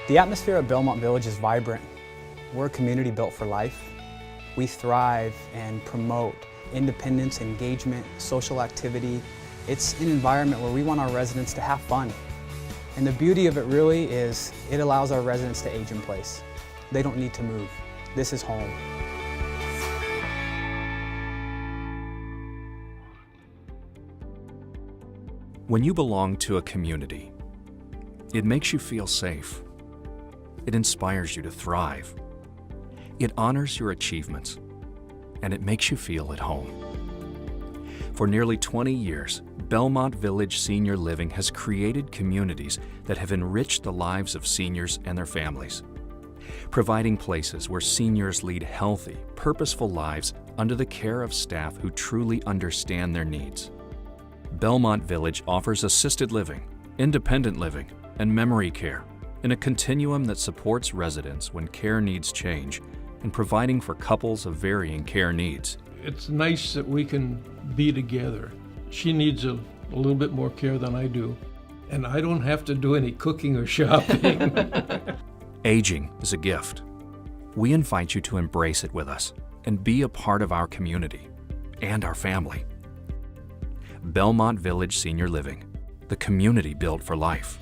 The atmosphere at Belmont Village is vibrant. We're a community built for life. We thrive and promote independence, engagement, social activity. It's an environment where we want our residents to have fun. And the beauty of it really is it allows our residents to age in place. They don't need to move. This is home. When you belong to a community, it makes you feel safe. It inspires you to thrive. It honors your achievements, and it makes you feel at home. For nearly 20 years, Belmont Village Senior Living has created communities that have enriched the lives of seniors and their families, providing places where seniors lead healthy, purposeful lives under the care of staff who truly understand their needs. Belmont Village offers assisted living, independent living, and memory care in a continuum that supports residents when care needs change and providing for couples of varying care needs. It's nice that we can be together. She needs a little bit more care than I do, and I don't have to do any cooking or shopping. Aging is a gift. We invite you to embrace it with us and be a part of our community and our family. Belmont Village Senior Living, the community built for life.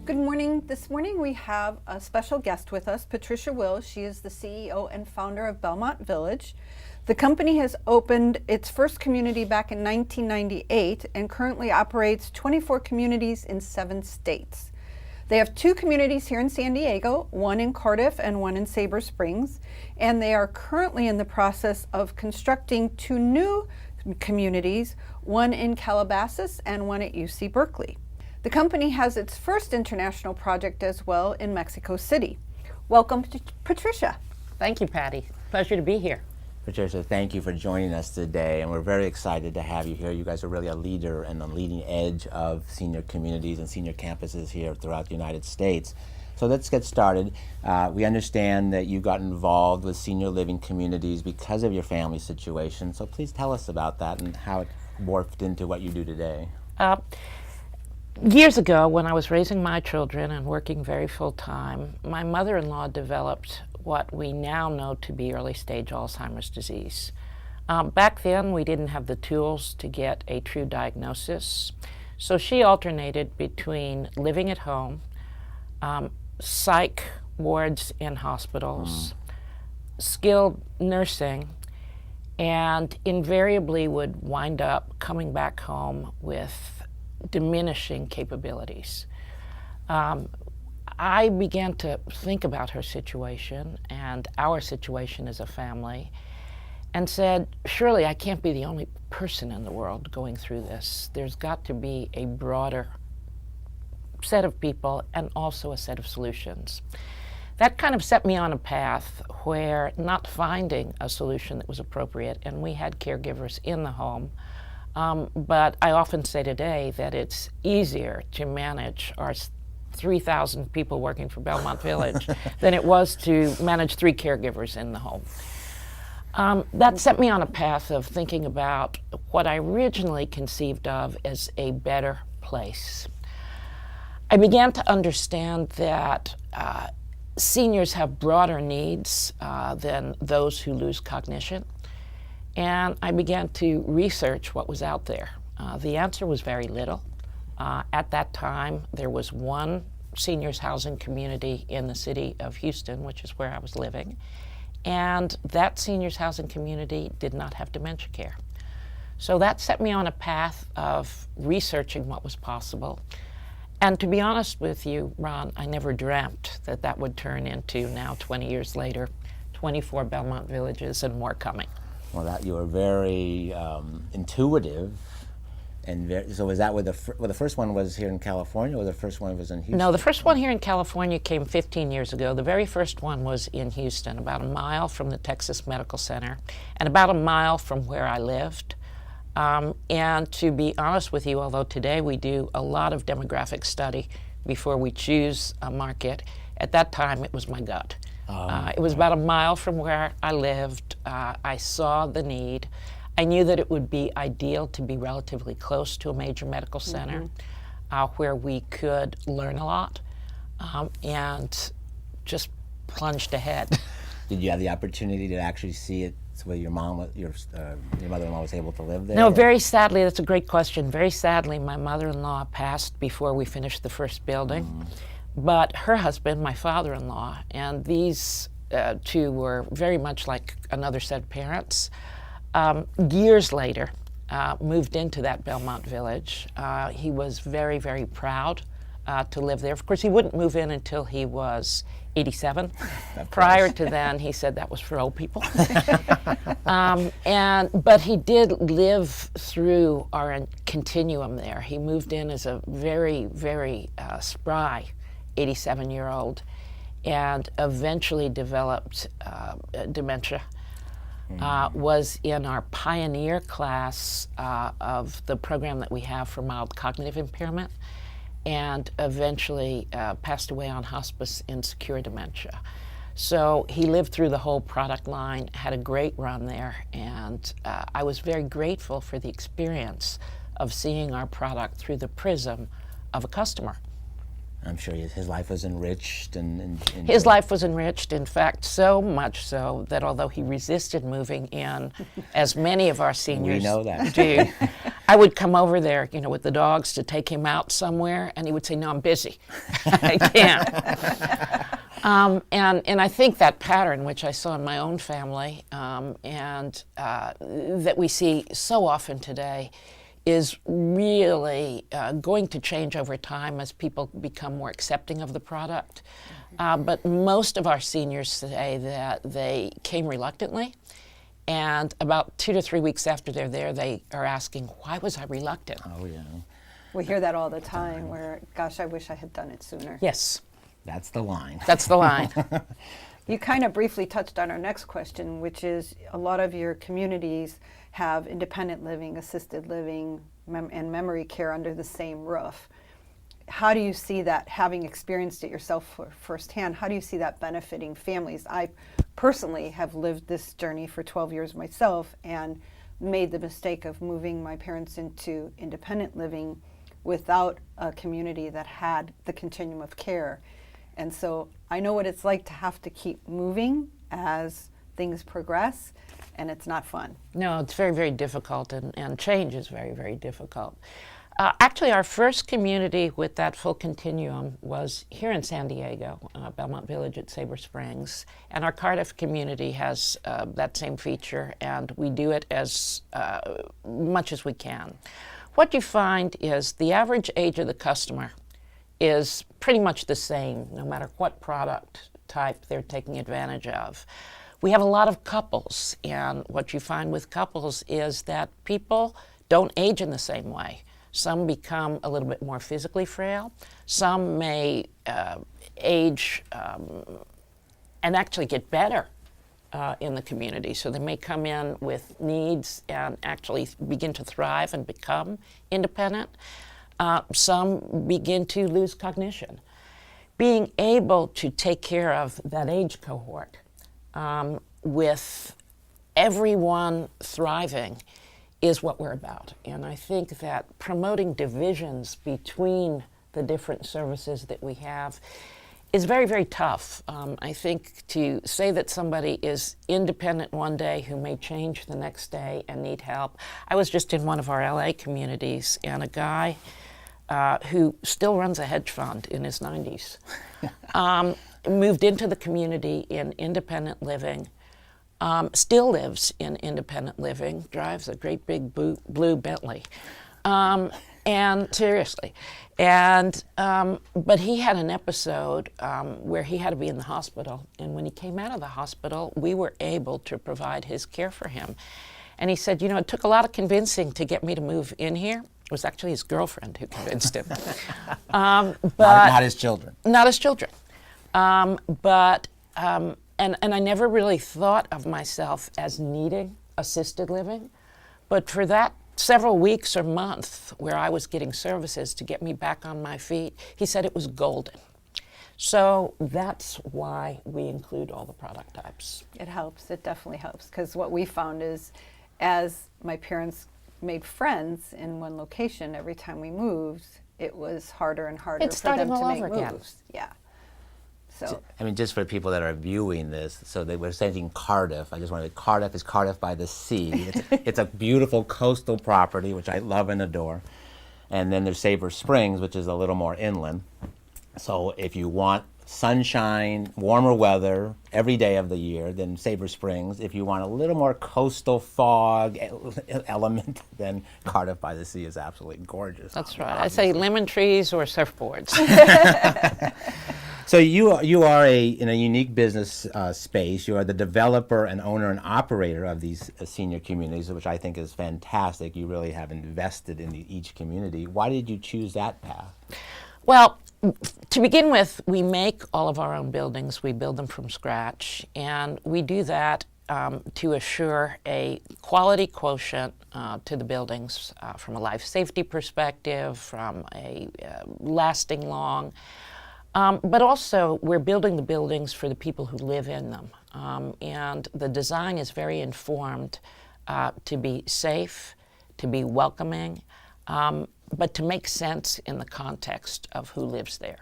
Good morning. This morning we have a special guest with us, Patricia Will. She is the CEO and founder of Belmont Village. The company has opened its first community back in 1998 and currently operates 24 communities in 7 states. They have 2 communities here in San Diego, one in Cardiff and one in Sabre Springs, and they are currently in the process of constructing 2 new communities, one in Calabasas and one at UC Berkeley. The company has its first international project as well in Mexico City. Welcome to Patricia. Thank you, Patty. Pleasure to be here. Patricia, thank you for joining us today, and we're very excited to have you here. You guys are really a leader and the leading edge of senior communities and senior campuses here throughout the United States. So let's get started. We understand that you got involved with senior living communities because of your family situation, so please tell us about that and how it morphed into what you do today. Years ago, when I was raising my children and working very full-time, my mother-in-law developed what we now know to be early-stage Alzheimer's disease. Back then, we didn't have the tools to get a true diagnosis, so she alternated between living at home, psych wards in hospitals, skilled nursing, and invariably would wind up coming back home with diminishing capabilities. I began to think about her situation and our situation as a family and said, surely I can't be the only person in the world going through this. There's got to be a broader set of people and also a set of solutions. That kind of set me on a path where not finding a solution that was appropriate, and we had caregivers in the home, but I often say today that it's easier to manage our 3,000 people working for Belmont Village than it was to manage 3 caregivers in the home. That set me on a path of thinking about what I originally conceived of as a better place. I began to understand that seniors have broader needs than those who lose cognition. And I began to research what was out there. The answer was very little. At that time, there was one seniors housing community in the city of Houston, which is where I was living, and that seniors housing community did not have dementia care. So that set me on a path of researching what was possible. And to be honest with you, Ron, I never dreamt that that would turn into, now 20 years later, 24 Belmont Villages and more coming. Well, that you were very intuitive, and so was that where the first one was here in California, or the first one was in Houston? No, the first one here in California came 15 years ago. The very first one was in Houston, about a mile from the Texas Medical Center, and about a mile from where I lived. And to be honest with you, although today we do a lot of demographic study before we choose a market, at that time it was my gut. It was about a mile from where I lived. I saw the need. I knew that it would be ideal to be relatively close to a major medical center where we could learn a lot. and just plunged ahead. Did you have the opportunity to actually see it where your mother-in-law was able to live there? No, or- very sadly, that's a great question. Very sadly, my mother-in-law passed before we finished the first building. But her husband, my father-in-law, and these two were very much like another set of parents. Years later, moved into that Belmont Village. He was very, very proud to live there. Of course, he wouldn't move in until he was 87. Prior to then, he said that was for old people. But he did live through our continuum there. He moved in as a very, very spry 87-year-old and eventually developed dementia. Was in our pioneer class of the program that we have for mild cognitive impairment, and eventually passed away on hospice in secure dementia. So he lived through the whole product line, had a great run there, and I was very grateful for the experience of seeing our product through the prism of a customer. I'm sure his life was enriched. His life was enriched, in fact, so much so that although he resisted moving in, as many of our seniors know that. do, I would come over there, with the dogs to take him out somewhere, and he would say, "No, I'm busy. I can't." And I think that pattern, which I saw in my own family, and that we see so often today, is really going to change over time as people become more accepting of the product. But most of our seniors say that they came reluctantly, and about 2 to 3 weeks after they're there, they are asking, "Why was I reluctant?" Oh, yeah. We hear that all the time where, gosh, I wish I had done it sooner. Yes, That's the line. that's the line. You kind of briefly touched on our next question, which is a lot of your communities have independent living, assisted living, and memory care under the same roof. How do you see that, having experienced it yourself firsthand, how do you see that benefiting families? I personally have lived this journey for 12 years myself and made the mistake of moving my parents into independent living without a community that had the continuum of care. And so I know what it's like to have to keep moving as things progress, and it's not fun. No, it's very, very difficult, and change is very, very difficult. Actually, our first community with that full continuum was here in San Diego, Belmont Village at Sabre Springs, and our Cardiff community has that same feature, and we do it as much as we can. What you find is the average age of the customer is pretty much the same, no matter what product type they're taking advantage of. We have a lot of couples, and what you find with couples is that people don't age in the same way. Some become a little bit more physically frail. Some may age and actually get better in the community. So they may come in with needs and actually begin to thrive and become independent. Some begin to lose cognition. Being able to take care of that age cohort with everyone thriving is what we're about. And I think that promoting divisions between the different services that we have is very, very tough. I think to say that somebody is independent one day who may change the next day and need help. I was just in one of our LA communities, and a guy who still runs a hedge fund in his 90s moved into the community in independent living, still lives in independent living, drives a great big blue Bentley, and seriously, but he had an episode where he had to be in the hospital, and when he came out of the hospital, we were able to provide his care for him. And he said, it took a lot of convincing to get me to move in here. It was actually his girlfriend who convinced him. But not his children. Not his children. And I never really thought of myself as needing assisted living, but for that several weeks or month where I was getting services to get me back on my feet, he said it was golden. So that's why we include all the product types. It helps, it definitely helps, because what we found is as my parents made friends in one location, every time we moved, it was harder and harder It's for them starting to all make over again. moves. Yeah. So, I mean, just for people that are viewing this, so they were saying Cardiff. I just wanted Cardiff is Cardiff by the sea. It's a beautiful coastal property, which I love and adore. And then there's Sabre Springs, which is a little more inland. So if you want sunshine, warmer weather every day of the year, then Sabre Springs. If you want a little more coastal fog element, then Cardiff by the Sea is absolutely gorgeous. That's right. I say lemon trees or surfboards. So you are in a unique business space. You are the developer and owner and operator of these senior communities, which I think is fantastic. You really have invested in each community. Why did you choose that path? Well, to begin with, we make all of our own buildings. We build them from scratch, and we do that to assure a quality quotient to the buildings from a life safety perspective, from a lasting long. But also, we're building the buildings for the people who live in them. And the design is very informed to be safe, to be welcoming, but to make sense in the context of who lives there.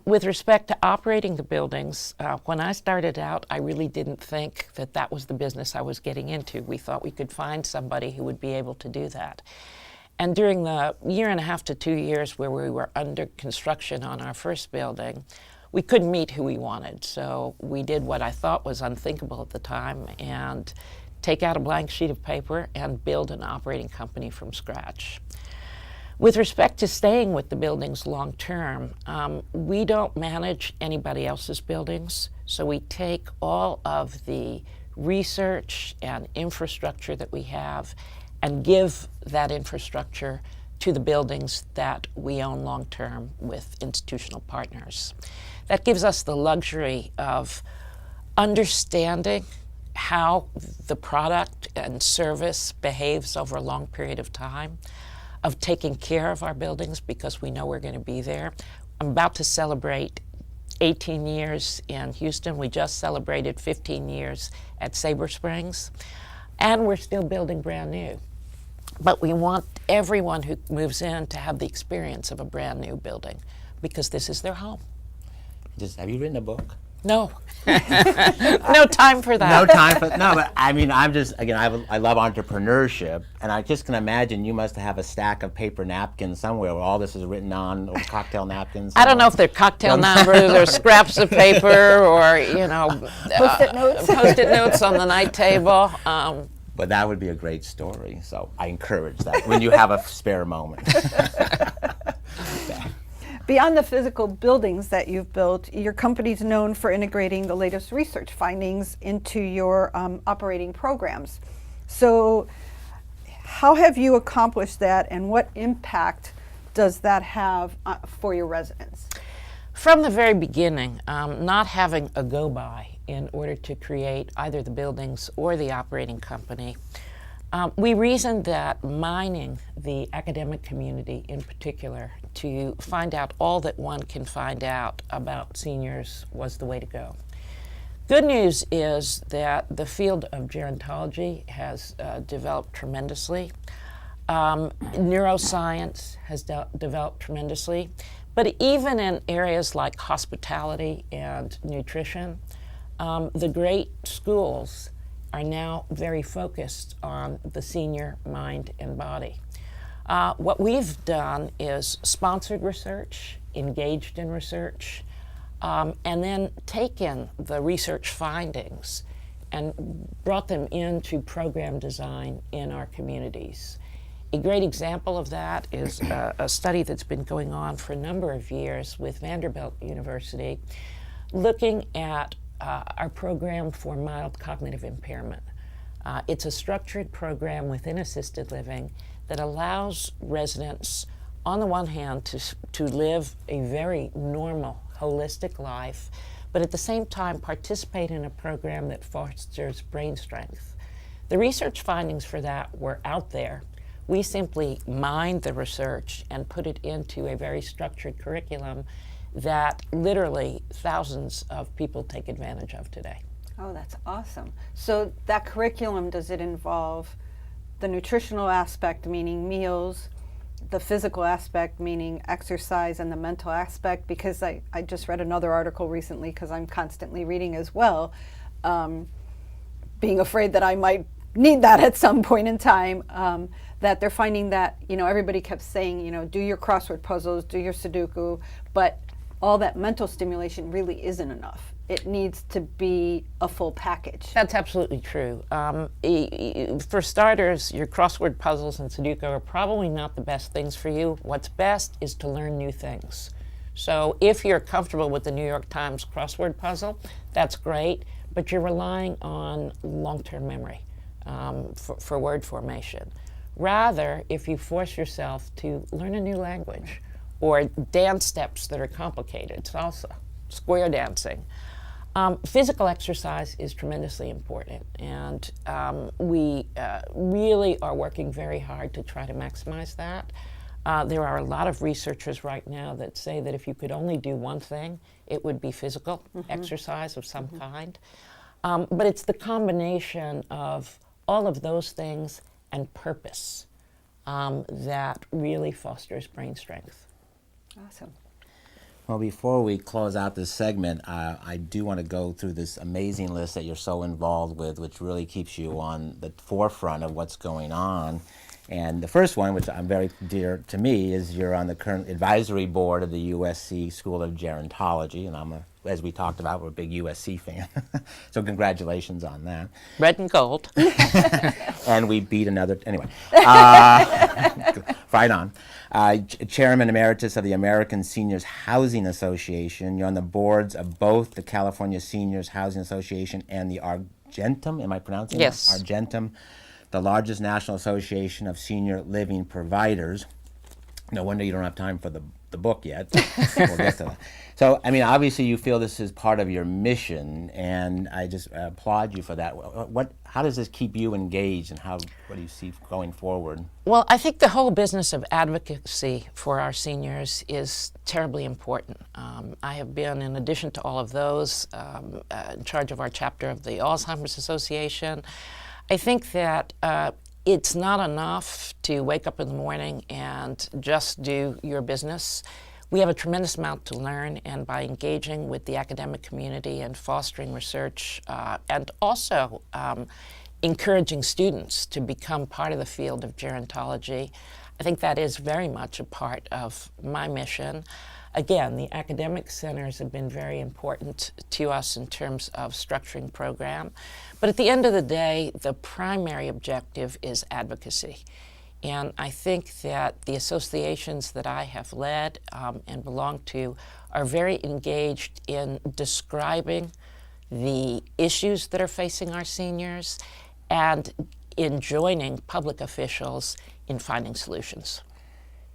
With respect to operating the buildings, when I started out, I really didn't think that that was the business I was getting into. We thought we could find somebody who would be able to do that. And during the 1.5 to 2 years where we were under construction on our first building, we couldn't meet who we wanted. So we did what I thought was unthinkable at the time, and take out a blank sheet of paper and build an operating company from scratch. With respect to staying with the buildings long term, we don't manage anybody else's buildings. So we take all of the research and infrastructure that we have and give that infrastructure to the buildings that we own long-term with institutional partners. That gives us the luxury of understanding how the product and service behaves over a long period of time, of taking care of our buildings because we know we're going to be there. I'm about to celebrate 18 years in Houston. We just celebrated 15 years at Sabre Springs, and we're still building brand new. But we want everyone who moves in to have the experience of a brand new building because this is their home. Have you written a book? No. No time for that. No time for no, but I mean, I'm just again, I love entrepreneurship, and I just can imagine you must have a stack of paper napkins somewhere where all this is written on, or cocktail napkins. I don't know if they're cocktail numbers or scraps of paper or Post-it notes. Post-it notes on the night table. But that would be a great story, so I encourage that when you have a spare moment. Beyond the physical buildings that you've built, your company's known for integrating the latest research findings into your operating programs. So how have you accomplished that, and what impact does that have for your residents? From the very beginning, not having a go-by in order to create either the buildings or the operating company, we reasoned that mining the academic community in particular to find out all that one can find out about seniors was the way to go. Good news is that the field of gerontology has developed tremendously. Neuroscience has developed tremendously. But even in areas like hospitality and nutrition, the great schools are now very focused on the senior mind and body. What we've done is sponsored research, engaged in research, and then taken the research findings and brought them into program design in our communities. A great example of that is a study that's been going on for a number of years with Vanderbilt University, looking at our program for mild cognitive impairment. It's a structured program within assisted living that allows residents, on the one hand, to live a very normal, holistic life, but at the same time participate in a program that fosters brain strength. The research findings for that were out there. We simply mined the research and put it into a very structured curriculum that literally thousands of people take advantage of today. Oh, that's awesome. So that curriculum, does it involve the nutritional aspect, meaning meals, the physical aspect, meaning exercise, and the mental aspect, because I just read another article recently, because I'm constantly reading as well, being afraid that I might need that at some point in time, that they're finding that, everybody kept saying, do your crossword puzzles, do your Sudoku, but all that mental stimulation really isn't enough. It needs to be a full package. That's absolutely true. For starters, your crossword puzzles and Sudoku are probably not the best things for you. What's best is to learn new things. So if you're comfortable with the New York Times crossword puzzle, that's great, but you're relying on long-term memory for word formation. Rather, if you force yourself to learn a new language or dance steps that are complicated, salsa, square dancing, physical exercise is tremendously important, and we really are working very hard to try to maximize that. There are a lot of researchers right now that say that if you could only do one thing, it would be physical exercise of some kind. But it's the combination of all of those things and purpose that really fosters brain strength. Awesome. Well, before we close out this segment, I do want to go through this amazing list that you're so involved with, which really keeps you on the forefront of what's going on. And the first one, which I'm very dear to me, is you're on the current advisory board of the USC School of Gerontology, and as we talked about, we're a big USC fan. So congratulations on that. Red and gold. And we beat another, anyway. Right on. Chairman Emeritus of the American Seniors Housing Association. You're on the boards of both the California Seniors Housing Association and the Argentum, am I pronouncing that? Yes. Argentum, the largest national association of senior living providers. No wonder you don't have time for the book yet. We'll get to that. So, obviously you feel this is part of your mission, and I just applaud you for that. How does this keep you engaged, and what do you see going forward? Well, I think the whole business of advocacy for our seniors is terribly important. I have been, in addition to all of those, in charge of our chapter of the Alzheimer's Association. I think that it's not enough to wake up in the morning and just do your business. We have a tremendous amount to learn, and by engaging with the academic community and fostering research and also encouraging students to become part of the field of gerontology, I think that is very much a part of my mission. Again, the academic centers have been very important to us in terms of structuring program. But at the end of the day, the primary objective is advocacy. And I think that the associations that I have led and belong to are very engaged in describing the issues that are facing our seniors and in joining public officials in finding solutions.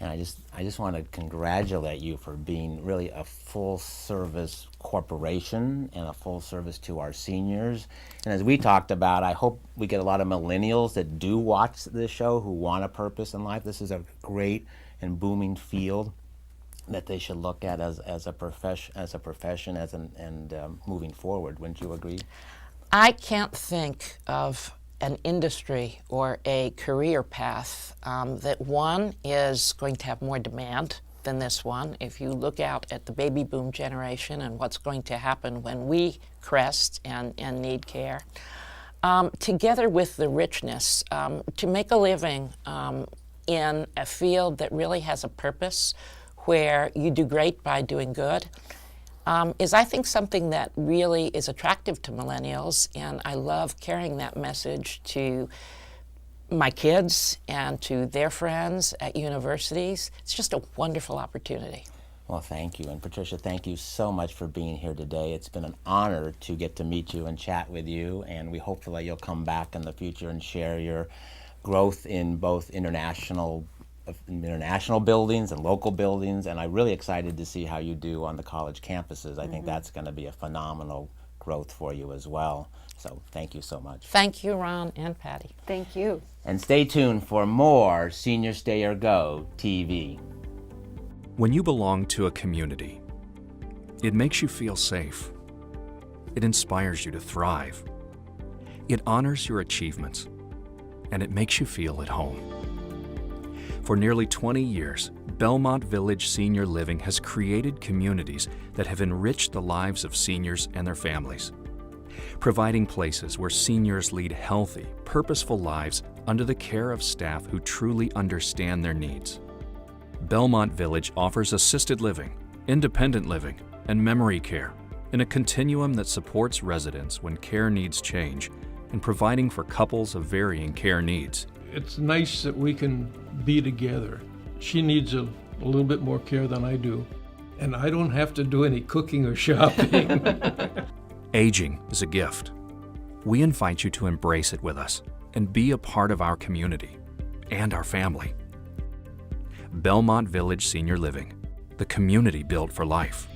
And I just want to congratulate you for being really a full-service corporation and a full service to our seniors. And as we talked about, I hope we get a lot of millennials that do watch this show who want a purpose in life. This is a great and booming field that they should look at as a profession, and moving forward. Wouldn't you agree? I can't think of an industry or a career path that one is going to have more demand than this one. If you look out at the baby boom generation and what's going to happen when we crest and need care, together with the richness, to make a living in a field that really has a purpose, where you do great by doing good, is, I think, something that really is attractive to millennials, and I love carrying that message to my kids and to their friends at universities. It's just a wonderful opportunity. Well, thank you. And Patricia, thank you so much for being here today. It's been an honor to get to meet you and chat with you, and we hope that you'll come back in the future and share your growth in both international buildings and local buildings, and I'm really excited to see how you do on the college campuses. I think that's going to be a phenomenal growth for you as well. So thank you so much. Thank you, Ron and Patty. Thank you. And stay tuned for more Senior Stay or Go TV. When you belong to a community, it makes you feel safe. It inspires you to thrive. It honors your achievements, and it makes you feel at home. For nearly 20 years, Belmont Village Senior Living has created communities that have enriched the lives of seniors and their families, providing places where seniors lead healthy, purposeful lives under the care of staff who truly understand their needs. Belmont Village offers assisted living, independent living, and memory care in a continuum that supports residents when care needs change and providing for couples of varying care needs. It's nice that we can be together. She needs a little bit more care than I do, and I don't have to do any cooking or shopping. Aging is a gift. We invite you to embrace it with us and be a part of our community and our family. Belmont Village Senior Living, the community built for life.